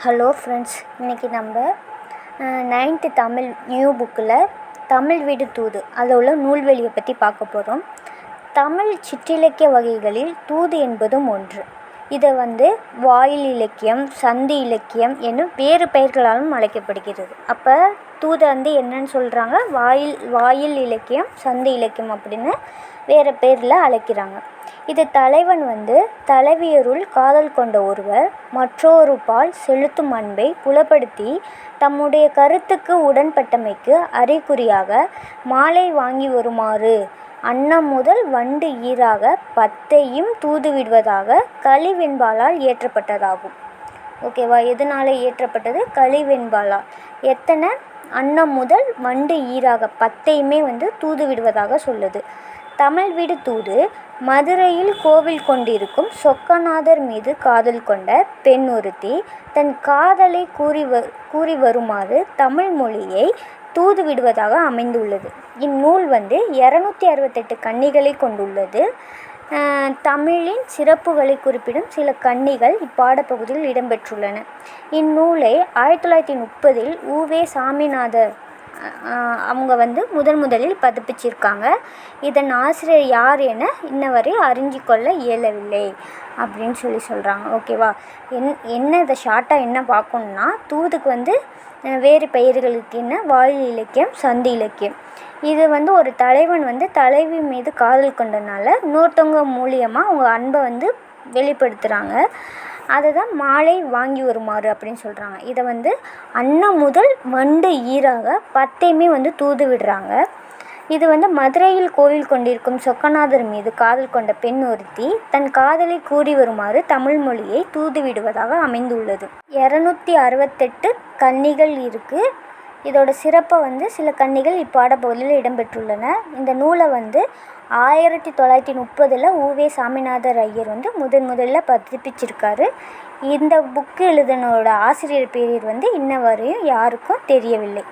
Hello friends, இன்றைக்கி நம்ம 9th Tamil new புக்கில் தமிழ் வீடு தூது அதில் உள்ள நூல்வெளியை பற்றி பார்க்க போகிறோம். தமிழ் சிற்றிலக்கிய வகைகளில் தூது என்பதும் ஒன்று. இதை வாயில் இலக்கியம், சந்தி இலக்கியம் என்னும் வேறு பெயர்களாலும் அழைக்கப்படுகிறது. அப்போ தூதை என்னன்னு சொல்கிறாங்க, வாயில் இலக்கியம், சந்தி இலக்கியம் அப்படின்னு வேறு பேரில் அழைக்கிறாங்க. இது தலைவன் தலைவியருள் காதல் கொண்ட ஒருவர் மற்றொரு பால் செலுத்தும் அன்பை புலப்படுத்தி தம்முடைய கருத்துக்கு உடன்பட்டமைக்கு அறிகுறியாக மாலை வாங்கி வருமாறு அன்னம் முதல் வண்டு ஈறாக 10ஐயும் தூதுவிடுவதாக கலிவெண்பாலால் இயற்றப்பட்டதாகும். ஓகேவா? எதனால் இயற்றப்பட்டது? கலிவெண்பாலால். எத்தனை? அன்னம் முதல் வண்டு ஈறாக 10ஐயுமே தூதுவிடுவதாக சொல்லுது. தமிழ் வீடு தூது மதுரையில் கோவில் கொண்டிருக்கும் சொக்கநாதர் மீது காதல் கொண்ட பெண் ஒருத்தி தன் காதலை கூறி வருமாறு தமிழ் மொழியை தூதுவிடுவதாக அமைந்துள்ளது. இந்நூல் 268 கன்னிகளை கொண்டுள்ளது. தமிழின் சிறப்புகளை குறிப்பிடும் சில கன்னிகள் இப்பாடப்பகுதியில் இடம்பெற்றுள்ளன. இந்நூலை 1930 உ.வே. சாமிநாதர் அவங்க முதலில் பதிப்பிச்சிருக்காங்க. இதன் ஆசிரியர் யார் என இன்னவரை அறிஞ்சு கொள்ள இயலவில்லை அப்படின்னு சொல்கிறாங்க. ஓகேவா? இதை ஷார்ட்டாக என்ன பார்க்கணுன்னா, தூதுக்கு வேறு பெயர்களுக்கு என்ன? வாயில் இலக்கியம், சந்தி இலக்கியம். இது ஒரு தலைவன் தலைவி மீது காதல் கொண்டனால இன்னொருத்தவங்க மூலியமாக அவங்க அன்பை வெளிப்படுத்துகிறாங்க. அதை தான் மாலை வாங்கி வருமாறு அப்படின்னு சொல்கிறாங்க. இதை அன்னம் முதல் வண்டு ஈறாக 10ஐயுமே தூது விடுறாங்க. இது மதுரையில் கோவில் கொண்டிருக்கும் சொக்கநாதர் மீது காதல் கொண்ட பெண் ஒருத்தி தன் காதலை கூறி வருமாறு தமிழ் மொழியை தூதுவிடுவதாக அமைந்துள்ளது. 268 கன்னிகள் இருக்குது. இதோட சிறப்பை சில கன்னிகள் இப்பாடப்பகுதியில் இடம்பெற்றுள்ளன. இந்த நூலை 1930 உ.வே. சாமிநாதர் ஐயர் முதல்ல பதிப்பிச்சிருக்காரு. இந்த புக்கு எழுதினோட ஆசிரியர் பேர் இன்ன வரையும் யாருக்கும் தெரியவில்லை.